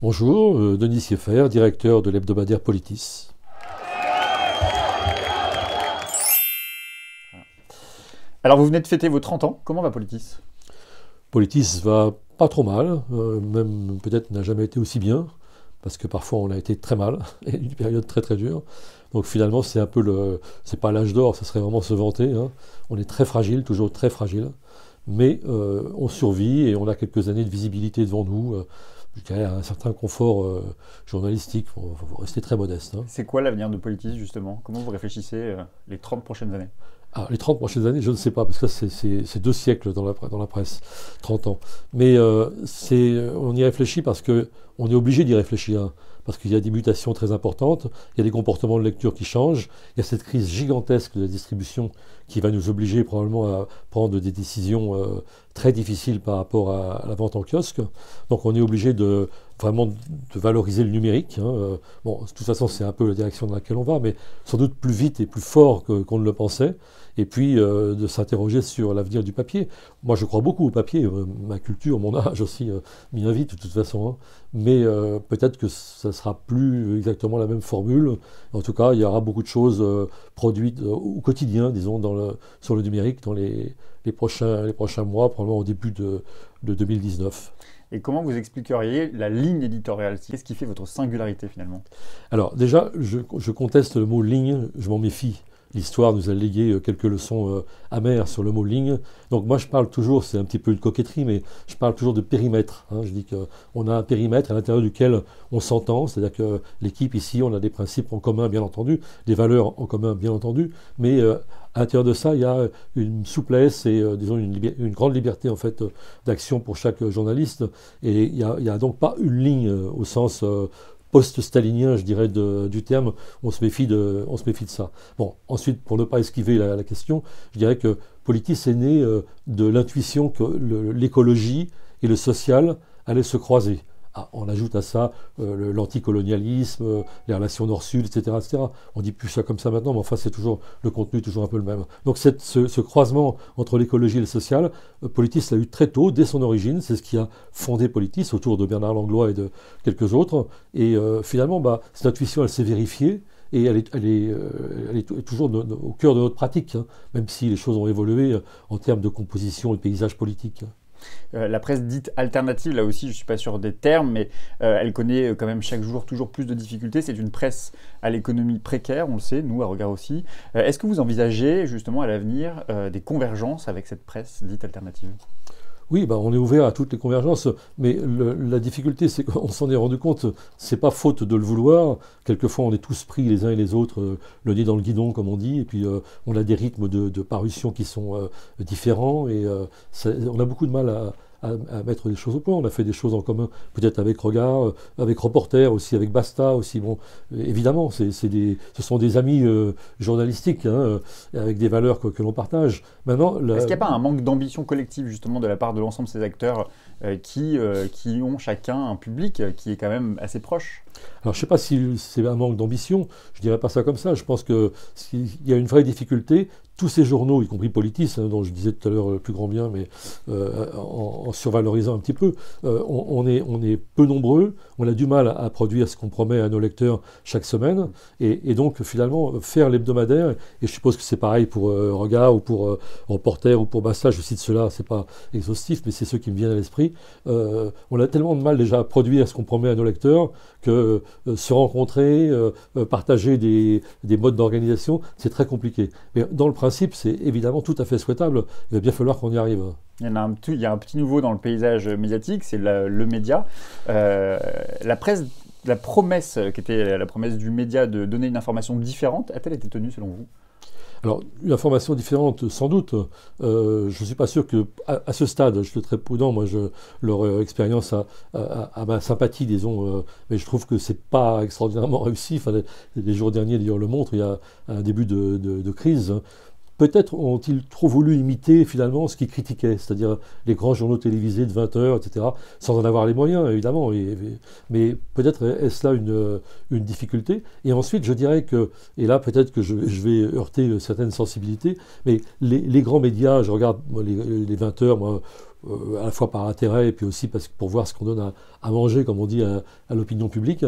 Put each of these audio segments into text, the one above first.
Bonjour, Denis Sieffert, directeur de l'hebdomadaire Politis. Alors vous venez de fêter vos 30 ans, comment va Politis? Politis va pas trop mal, même peut-être n'a jamais été aussi bien, parce que parfois on a été très mal, et une période très très dure. Donc finalement c'est un peu c'est pas l'âge d'or, ça serait vraiment se vanter, hein. On est très fragile, toujours très fragile, mais on survit et on a quelques années de visibilité devant nous. Je dirais un certain confort journalistique, faut rester très modeste, hein. C'est quoi l'avenir de Politis justement? Comment vous réfléchissez les 30 prochaines années? Ah, les 30 prochaines années, je ne sais pas, parce que c'est 2 siècles dans la presse, 30 ans. Mais on y réfléchit parce qu'on est obligé d'y réfléchir, hein, parce qu'il y a des mutations très importantes, il y a des comportements de lecture qui changent, il y a cette crise gigantesque de la distribution qui va nous obliger probablement à prendre des décisions très difficiles par rapport à la vente en kiosque. Donc on est obligé vraiment de valoriser le numérique, hein. Bon, de toute façon, c'est un peu la direction dans laquelle on va, mais sans doute plus vite et plus fort qu'on ne le pensait. Et puis de s'interroger sur l'avenir du papier. Moi, je crois beaucoup au papier. Ma culture, mon âge aussi m'y invite de toute façon, hein. Mais peut-être que ça ne sera plus exactement la même formule. En tout cas, il y aura beaucoup de choses produites au quotidien, disons, sur le numérique dans les prochains mois, probablement au début de 2019. Et comment vous expliqueriez la ligne éditoriale? Qu'est-ce qui fait votre singularité finalement? Alors déjà, je conteste le mot ligne, je m'en méfie. L'histoire nous a légué quelques leçons amères sur le mot ligne. Donc moi je parle toujours, c'est un petit peu une coquetterie, mais je parle toujours de périmètre, hein. Je dis qu'on a un périmètre à l'intérieur duquel on s'entend, c'est-à-dire que l'équipe ici, on a des principes en commun bien entendu, des valeurs en commun bien entendu, mais à l'intérieur de ça, il y a une souplesse et disons une grande liberté en fait d'action pour chaque journaliste. Et il y a donc pas une ligne au sens post-stalinien, je dirais, du terme, on se méfie de ça. Bon, ensuite, pour ne pas esquiver la question, je dirais que Politis est né de l'intuition que l'écologie et le social allaient se croiser. Ah, on ajoute à ça l'anticolonialisme, les relations nord-sud, etc., etc. On dit plus ça comme ça maintenant, mais enfin, le contenu est toujours un peu le même. Donc ce croisement entre l'écologie et le social, Politis l'a eu très tôt, dès son origine. C'est ce qui a fondé Politis, autour de Bernard Langlois et de quelques autres. Et finalement, cette intuition, elle s'est vérifiée. Et elle est toujours au cœur de notre pratique, hein, même si les choses ont évolué en termes de composition et de paysage politique. La presse dite alternative, là aussi je ne suis pas sûr des termes, mais elle connaît quand même chaque jour toujours plus de difficultés. C'est une presse à l'économie précaire, on le sait, nous à Regard aussi. Est-ce que vous envisagez justement à l'avenir des convergences avec cette presse dite alternative? Oui, on est ouvert à toutes les convergences, mais la difficulté, c'est qu'on s'en est rendu compte, c'est pas faute de le vouloir. Quelquefois, on est tous pris les uns et les autres, le nez dans le guidon, comme on dit, et puis on a des rythmes de parution qui sont différents, et on a beaucoup de mal à mettre des choses au point. On a fait des choses en commun, peut-être avec Regard, avec Reporter aussi, avec Basta aussi. Bon, évidemment, ce sont des amis journalistiques, hein, avec des valeurs que l'on partage. Maintenant, est-ce qu'il n'y a pas un manque d'ambition collective justement de la part de l'ensemble de ces acteurs qui ont chacun un public qui est quand même assez proche? Alors je ne sais pas si c'est un manque d'ambition, je ne dirais pas ça comme ça. Je pense qu'il y a une vraie difficulté. Tous ces journaux, y compris Politis, hein, dont je disais tout à l'heure le plus grand bien, mais en survalorisant un petit peu, on est peu nombreux, on a du mal à produire ce qu'on promet à nos lecteurs chaque semaine, et donc finalement faire l'hebdomadaire, et je suppose que c'est pareil pour Regard ou pour Reporter ou pour Basta, je cite cela, c'est pas exhaustif, mais c'est ceux qui me viennent à l'esprit. On a tellement de mal déjà à produire ce qu'on promet à nos lecteurs que se rencontrer, partager des modes d'organisation, c'est très compliqué. Mais dans le principe, c'est évidemment tout à fait souhaitable. Il va bien falloir qu'on y arrive. Il y a un petit nouveau dans le paysage médiatique, c'est le média. La presse, la promesse qui était la promesse du média de donner une information différente, a-t-elle été tenue selon vous? Alors, une information différente, sans doute. Je ne suis pas sûr qu'à ce stade, je suis très prudent, moi, leur expérience a ma sympathie, disons, mais je trouve que c'est pas extraordinairement réussi. Enfin, les jours derniers, d'ailleurs, le montrent, il y a un début de crise. Peut-être ont-ils trop voulu imiter finalement ce qu'ils critiquaient, c'est-à-dire les grands journaux télévisés de 20 heures, etc., sans en avoir les moyens, évidemment. Mais peut-être est-ce là une difficulté. Et ensuite, je dirais que, et là peut-être que je vais heurter certaines sensibilités, mais les grands médias, je regarde moi, les 20 heures, moi, à la fois par intérêt et puis aussi pour voir ce qu'on donne à manger, comme on dit, à l'opinion publique,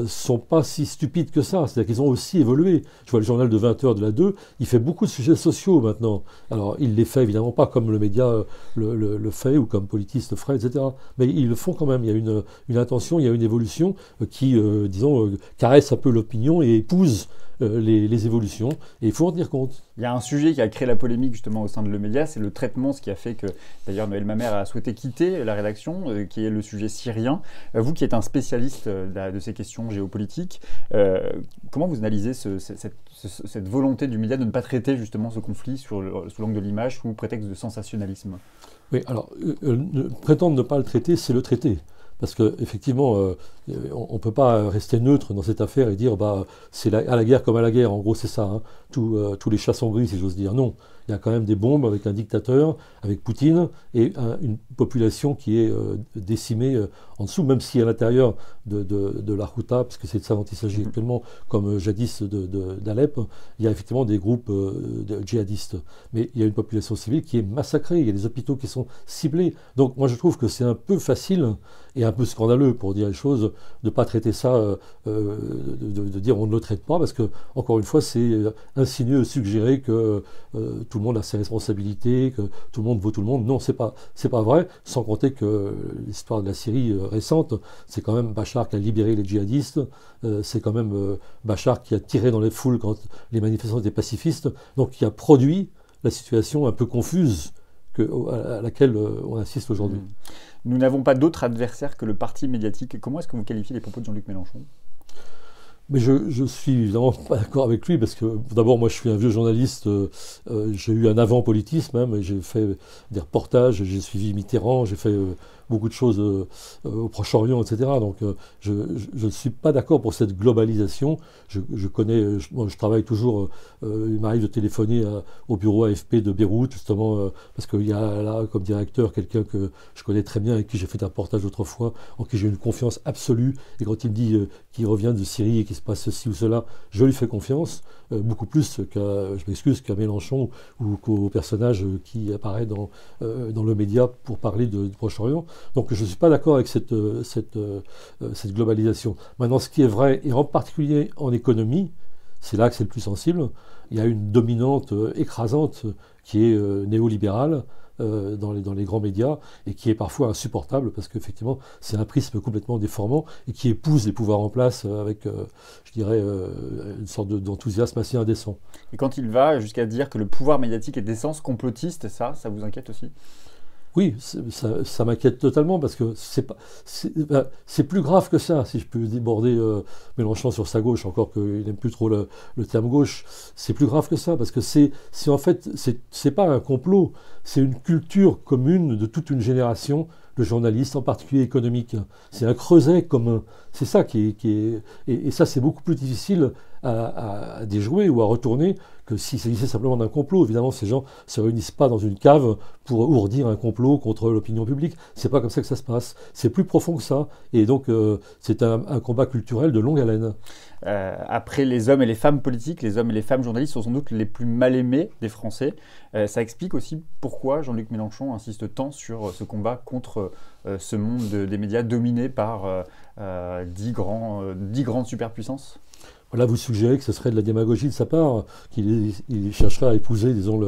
sont pas si stupides que ça. C'est-à-dire qu'ils ont aussi évolué. Je vois le journal de 20 heures de la 2, il fait beaucoup de sujets sociaux maintenant. Alors, il les fait évidemment pas comme le média le fait ou comme Politis le ferait, etc. Mais ils le font quand même. Il y a une intention, il y a une évolution qui, disons, caresse un peu l'opinion et épouse les évolutions. Et il faut en tenir compte. Il y a un sujet qui a créé la polémique justement au sein de Le Média, c'est le traitement, ce qui a fait que d'ailleurs Noël Mamère a souhaité quitter la rédaction, qui est le sujet syrien. Vous qui êtes un spécialiste de ces questions géopolitiques, comment vous analysez cette volonté du média de ne pas traiter justement ce conflit sous l'angle de l'image, sous prétexte de sensationnalisme? Oui, alors, prétendre ne pas le traiter, c'est le traiter. Parce qu'effectivement, on ne peut pas rester neutre dans cette affaire et dire c'est à la guerre comme à la guerre. En gros, c'est ça. Hein. Tous les chats sont gris, si j'ose dire. Non, il y a quand même des bombes avec un dictateur, avec Poutine, et une population qui est décimée en dessous, même si à l'intérieur de la Ghouta, parce que c'est de ça dont il s'agit actuellement, comme jadis d'Alep, il y a effectivement des groupes de djihadistes. Mais il y a une population civile qui est massacrée, il y a des hôpitaux qui sont ciblés. Donc moi je trouve que c'est un peu facile et un peu scandaleux, pour dire les choses, de ne pas traiter ça, de dire on ne le traite pas, parce que, encore une fois, c'est insinuer, suggérer que tout le monde a ses responsabilités, que tout le monde vaut tout le monde. Non, c'est pas vrai, sans compter que l'histoire de la Syrie récente, c'est quand même Bachar qui a libéré les djihadistes, c'est quand même Bachar qui a tiré dans les foules quand les manifestants étaient pacifistes, donc qui a produit la situation un peu confuse à laquelle on assiste aujourd'hui. Nous n'avons pas d'autre adversaire que le parti médiatique. Comment est-ce que vous qualifiez les propos de Jean-Luc Mélenchon? Mais je suis évidemment pas d'accord avec lui, parce que d'abord, moi je suis un vieux journaliste, j'ai eu un avant-politisme, même, j'ai fait des reportages, j'ai suivi Mitterrand, j'ai fait beaucoup de choses au Proche-Orient, etc. Donc je ne suis pas d'accord pour cette globalisation. Je connais, moi je travaille toujours, il m'arrive de téléphoner au bureau AFP de Beyrouth, justement, parce qu'il y a là comme directeur quelqu'un que je connais très bien, avec qui j'ai fait un reportage autrefois, en qui j'ai une confiance absolue, et quand il me dit qu'il revient de Syrie et qu'il se passe ceci ou cela, je lui fais confiance, beaucoup plus qu'à Mélenchon ou qu'au personnage qui apparaît dans le média pour parler du Proche-Orient. Donc je ne suis pas d'accord avec cette globalisation. Maintenant, ce qui est vrai, et en particulier en économie, c'est là que c'est le plus sensible, il y a une dominante écrasante qui est néolibérale dans les grands médias, et qui est parfois insupportable, parce qu'effectivement c'est un prisme complètement déformant, et qui épouse les pouvoirs en place avec, je dirais, une sorte d'enthousiasme assez indécent. Et quand il va jusqu'à dire que le pouvoir médiatique est d'essence complotiste, ça vous inquiète aussi? Oui, ça m'inquiète totalement, parce que c'est plus grave que ça, si je peux déborder Mélenchon sur sa gauche, encore qu'il n'aime plus trop le terme gauche. C'est plus grave que ça, parce que en fait, c'est pas un complot, c'est une culture commune de toute une génération de journalistes, en particulier économiques. C'est un creuset commun. C'est ça qui est... Et ça, c'est beaucoup plus difficile à déjouer ou à retourner que s'il s'agissait simplement d'un complot. Évidemment, ces gens ne se réunissent pas dans une cave pour ourdir un complot contre l'opinion publique. C'est pas comme ça que ça se passe. C'est plus profond que ça. Et donc, c'est un combat culturel de longue haleine. Après les hommes et les femmes politiques, les hommes et les femmes journalistes sont sans doute les plus mal aimés des Français. Ça explique aussi pourquoi Jean-Luc Mélenchon insiste tant sur ce combat contre ce monde des médias dominé par 10 grandes superpuissances. Là, vous suggérez que ce serait de la démagogie de sa part, qu'il chercherait à épouser, disons,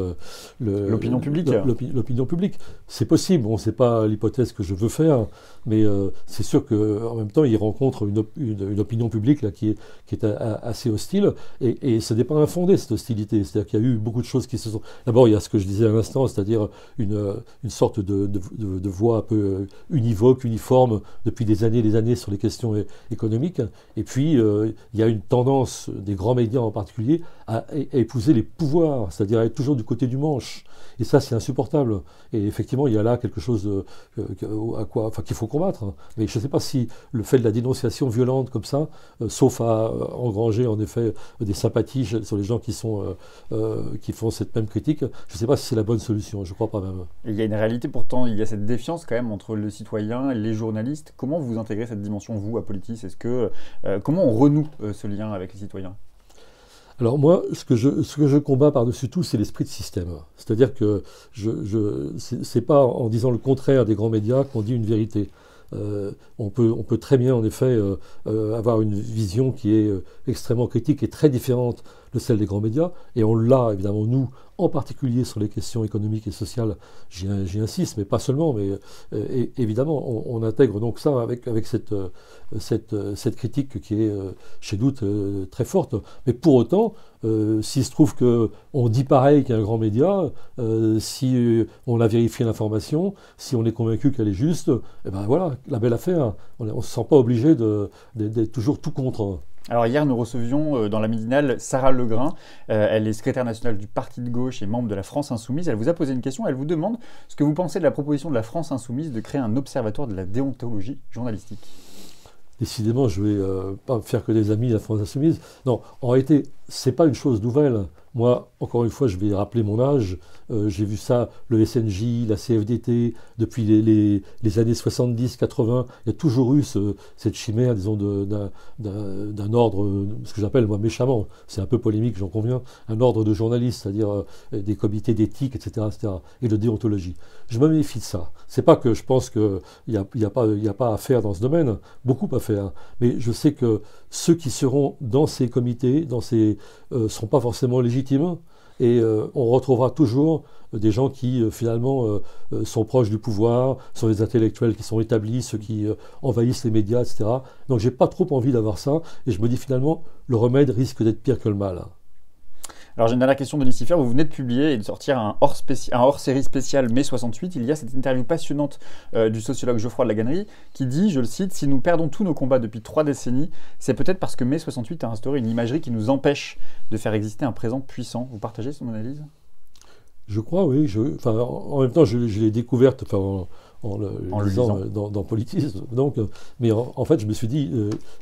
l'opinion publique. L'opinion publique. C'est possible, bon, c'est pas l'hypothèse que je veux faire, mais c'est sûr qu'en même temps, il rencontre une opinion publique là, qui est assez hostile, et ce n'est pas infondé, cette hostilité. C'est-à-dire qu'il y a eu beaucoup de choses qui se sont... D'abord, il y a ce que je disais à l'instant, c'est-à-dire une sorte de voix un peu univoque, uniforme, depuis des années sur les questions économiques, et puis il y a une tendance des grands médias en particulier à épouser les pouvoirs, c'est-à-dire à être toujours du côté du manche. Et ça, c'est insupportable. Et effectivement, il y a là quelque chose qu'il faut combattre. Mais je ne sais pas si le fait de la dénonciation violente comme ça, sauf à engranger en effet des sympathies sur les gens qui font cette même critique, je ne sais pas si c'est la bonne solution. Je ne crois pas même. Et il y a une réalité pourtant, il y a cette défiance quand même entre le citoyen et les journalistes. Comment vous intégrez cette dimension, vous, à Politis? Comment on renoue ce lien avec les citoyens? Alors moi, ce que je combats par-dessus tout, c'est l'esprit de système. C'est-à-dire que c'est pas en disant le contraire des grands médias qu'on dit une vérité. on peut très bien, en effet, avoir une vision qui est extrêmement critique et très différente de celle des grands médias. Et on l'a, évidemment, nous, en particulier sur les questions économiques et sociales, j'y insiste, mais pas seulement, mais évidemment, on intègre donc ça avec cette critique qui est, chez doute, très forte. Mais pour autant, s'il se trouve qu'on dit pareil qu'un grand média, si on a vérifié l'information, si on est convaincu qu'elle est juste, et ben voilà, la belle affaire. On ne se sent pas obligé d'être toujours tout contre. Alors hier, nous recevions dans la midinale Sarah Legrain. Elle est secrétaire nationale du Parti de gauche et membre de la France Insoumise. Elle vous a posé une question. Elle vous demande ce que vous pensez de la proposition de la France Insoumise de créer un observatoire de la déontologie journalistique. Décidément, je ne vais pas faire que des amis de la France Insoumise. Non, en réalité, ce n'est pas une chose nouvelle. Moi, encore une fois, je vais rappeler mon âge. J'ai vu ça, le SNJ, la CFDT, depuis les années 70-80. Il y a toujours eu cette chimère, disons, d'un ordre, ce que j'appelle, moi, méchamment, c'est un peu polémique, j'en conviens, un ordre de journalistes, c'est-à-dire des comités d'éthique, etc., et de déontologie. Je me méfie de ça. C'est pas que je pense qu'il n'y a pas à faire dans ce domaine, beaucoup à faire. Mais je sais que ceux qui seront dans ces comités, ne seront pas forcément légitimes. Et on retrouvera toujours des gens qui finalement sont proches du pouvoir, sont des intellectuels qui sont établis, ceux qui envahissent les médias, etc. Donc j'ai pas trop envie d'avoir ça, et je me dis finalement le remède risque d'être pire que le mal. Alors j'ai une dernière question de Lucifer. Vous venez de publier et de sortir un hors-série spécial mai 68. Il y a cette interview passionnante du sociologue Geoffroy de la Gannerie qui dit, je le cite, « Si nous perdons tous nos combats depuis 3 décennies, c'est peut-être parce que mai 68 a instauré une imagerie qui nous empêche de faire exister un présent puissant. » Vous partagez son analyse ? Je crois, oui. En même temps, je l'ai découverte en le lisant dans Politisme. Donc, mais en fait, je me suis dit,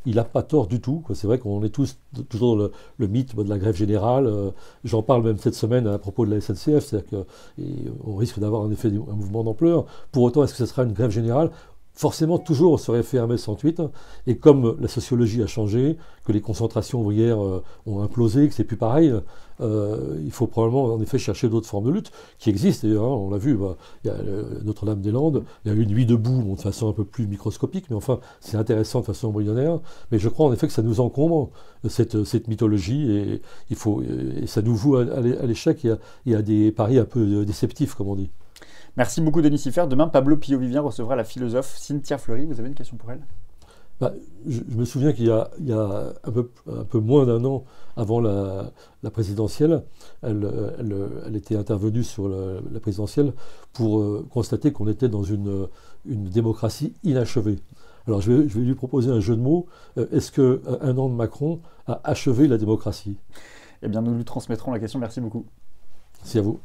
il n'a pas tort du tout. C'est vrai qu'on est tous toujours dans le mythe de la grève générale. J'en parle même cette semaine à propos de la SNCF. C'est-à-dire qu'on risque d'avoir en effet un mouvement d'ampleur. Pour autant, est-ce que ce sera une grève générale ? Forcément, toujours, on se réfère à mai 68, et comme la sociologie a changé, que les concentrations ouvrières ont implosé, que c'est plus pareil, il faut probablement, en effet, chercher d'autres formes de lutte, qui existent d'ailleurs, on l'a vu, il y a Notre-Dame-des-Landes, il y a eu une nuit debout, de façon un peu plus microscopique, mais enfin, c'est intéressant de façon embryonnaire, mais je crois en effet que ça nous encombre, cette mythologie, et ça nous voue à l'échec, et à des paris un peu déceptifs, comme on dit. Merci beaucoup, Denis Siffert. Demain, Pablo Pio-Vivien recevra la philosophe Cynthia Fleury. Vous avez une question pour elle ? Je me souviens qu'il y a un peu moins d'un an avant la présidentielle, elle était intervenue sur la présidentielle pour constater qu'on était dans une démocratie inachevée. Alors je vais lui proposer un jeu de mots. Est-ce qu'un an de Macron a achevé la démocratie ? Eh bien, nous lui transmettrons la question. Merci beaucoup. Merci à vous.